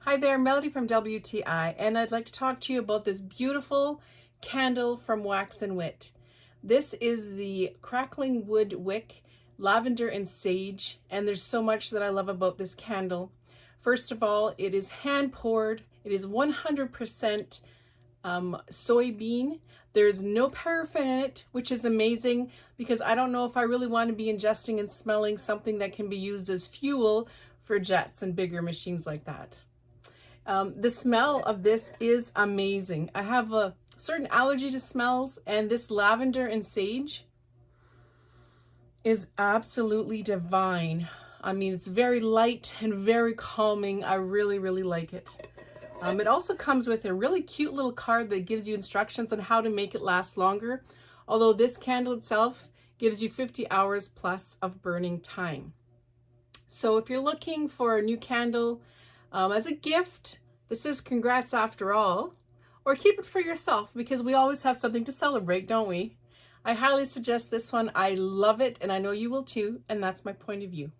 Hi there, Melody from WTI, and I'd like to talk to you about this beautiful candle from Wax and Wit. This is the crackling wood wick, lavender and sage, and there's so much that I love about this candle. First of all, it is hand poured. It is 100% soybean. There's no paraffin in it, which is amazing because I don't know if I really want to be ingesting and smelling something that can be used as fuel for jets and bigger machines like that. The smell of this is amazing. I have a certain allergy to smells, and this lavender and sage is absolutely divine. I mean, it's very light and very calming. I really, really like it. It also comes with a really cute little card that gives you instructions on how to make it last longer, although this candle itself gives you 50 hours plus of burning time. So if you're looking for a new candle as a gift, this is congrats after all, or keep it for yourself because we always have something to celebrate, don't we? I highly suggest this one. I love it, and I know you will too, and that's my point of view.